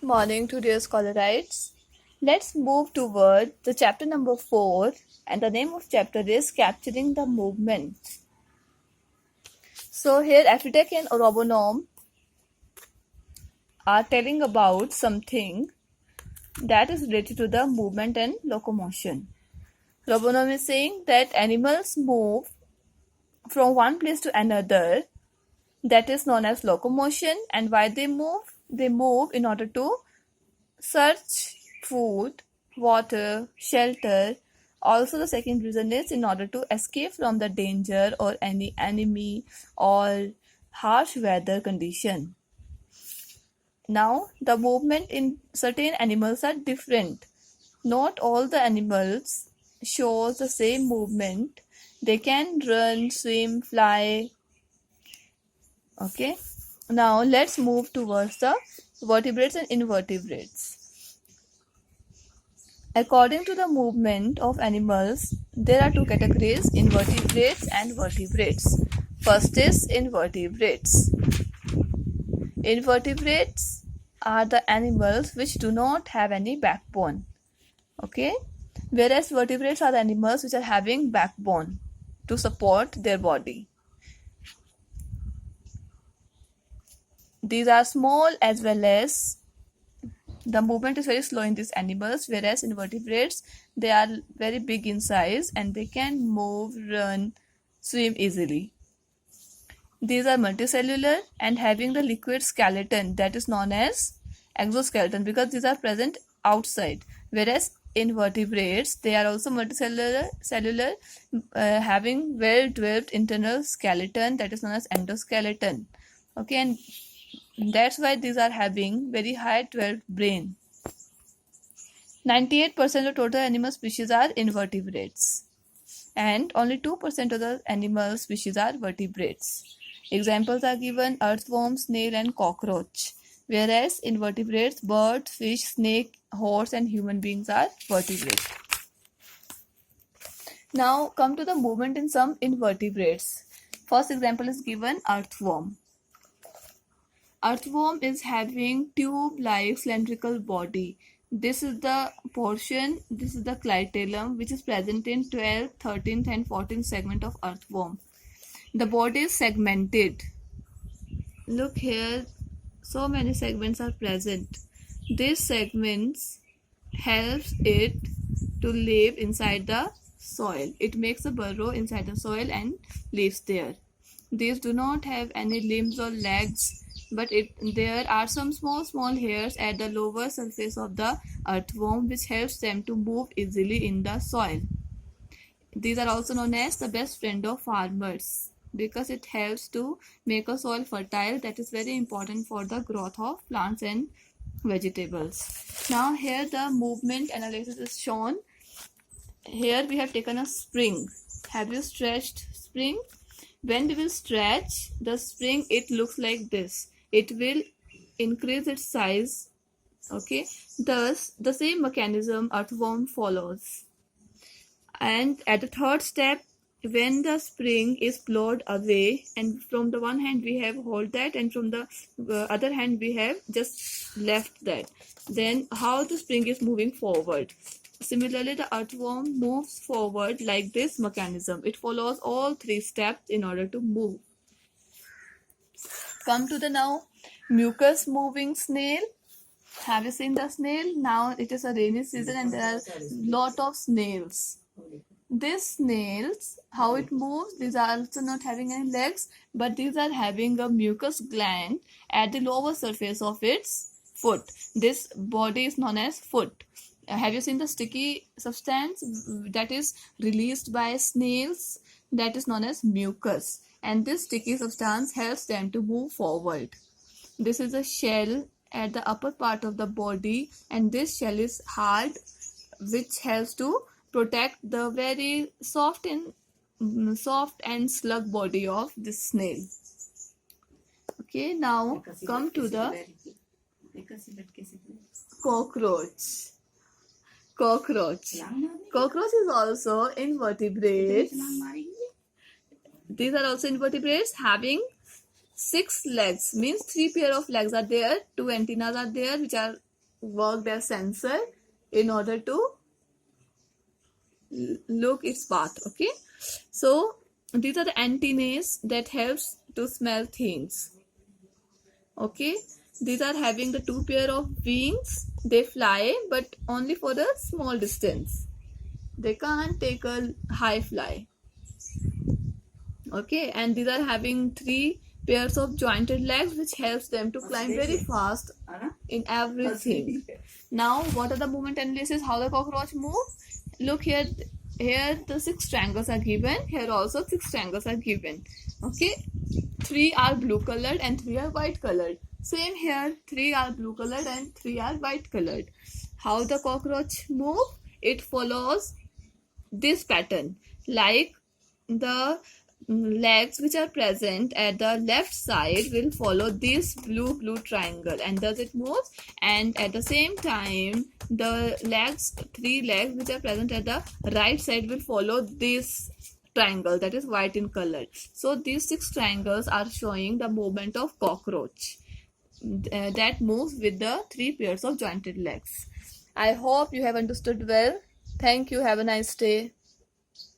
Morning to dear scholarites. Let's move toward the chapter number 4, and the name of chapter is Capturing the Movement. So here Aphitek and Robonom are telling about something that is related to the movement and locomotion. Robonom is saying that animals move from one place to another, that is known as locomotion, and why they move in order to search food, water, shelter. Also, the second reason is in order to escape from the danger or any enemy or harsh weather condition. Now, the movement in certain animals are different. Not all the animals shows the same movement. They can run, swim, fly. Okay. Now, let's move towards the vertebrates and invertebrates. According to the movement of animals, there are two categories, invertebrates and vertebrates. First is invertebrates. Invertebrates are the animals which do not have any backbone. Okay? Whereas vertebrates are the animals which are having backbone to support their body. These are small as well as the movement is very slow in these animals, whereas invertebrates, they are very big in size and they can move, run, swim easily. These are multicellular and having the liquid skeleton that is known as exoskeleton because these are present outside. Whereas invertebrates, they are also multicellular, having well-developed internal skeleton that is known as endoskeleton. Okay, and that's why these are having very high developed brain. 98% of total animal species are invertebrates and only 2% of the animal species are vertebrates. Examples are given earthworm, snail and cockroach, whereas invertebrates, bird, fish, snake, horse and human beings are vertebrates. Now come to the movement in some invertebrates. First example is given earthworm. Earthworm is having tube-like cylindrical body. This is the portion, this is the clitellum which is present in 12th, 13th and 14th segment of earthworm. The body is segmented. Look here, so many segments are present. These segments helps it to live inside the soil. It makes a burrow inside the soil and lives there. These do not have any limbs or legs, but there are some small hairs at the lower surface of the earthworm which helps them to move easily in the soil. These are also known as the best friend of farmers because it helps to make a soil fertile, that is very important for the growth of plants and vegetables. Now here the movement analysis is shown. Here we have taken a spring. Have you stretched spring? When we will stretch the spring, it looks like this. It will increase its size. Okay. Thus, the same mechanism earthworm follows. And at the third step, when the spring is blowed away, and from the one hand we have hold that, and from the other hand we have just left that, then how the spring is moving forward. Similarly, the earthworm moves forward like this mechanism. It follows all three steps in order to move. Come to the now mucus moving snail. Have you seen the snail? Now it is a rainy season and there are lot of snails. These snails, how it moves, these are also not having any legs, but these are having a mucus gland at the lower surface of its foot. This body is known as foot. Have you seen the sticky substance that is released by snails? That is known as mucus. And this sticky substance helps them to move forward. This is a shell at the upper part of the body, and this shell is hard, which helps to protect the very soft and slug body of this snail. Okay, now come to the cockroach. Cockroach is also invertebrates. These are also invertebrates having 6 legs, means 3 pair of legs are there, 2 antennas are there which are work their sensor in order to look its path. Okay, so these are the antennae that helps to smell things. Okay, these are having the two pair of wings. They fly but only for the small distance. They can't take a high fly. Okay, and these are having three pairs of jointed legs which helps them to climb very fast in everything. Now what are the movement analysis, how the cockroach move? Look here, here the 6 triangles are given, here also 6 triangles are given. Okay, 3 are blue colored and 3 are white colored. Same here, 3 are blue colored and 3 are white colored. How the cockroach move? It follows this pattern, like the legs which are present at the left side will follow this blue triangle, and thus it moves. And at the same time, the legs, 3 legs which are present at the right side will follow this triangle that is white in color. So these 6 triangles are showing the movement of cockroach that moves with the 3 pairs of jointed legs. I hope you have understood well. Thank you. Have a nice day.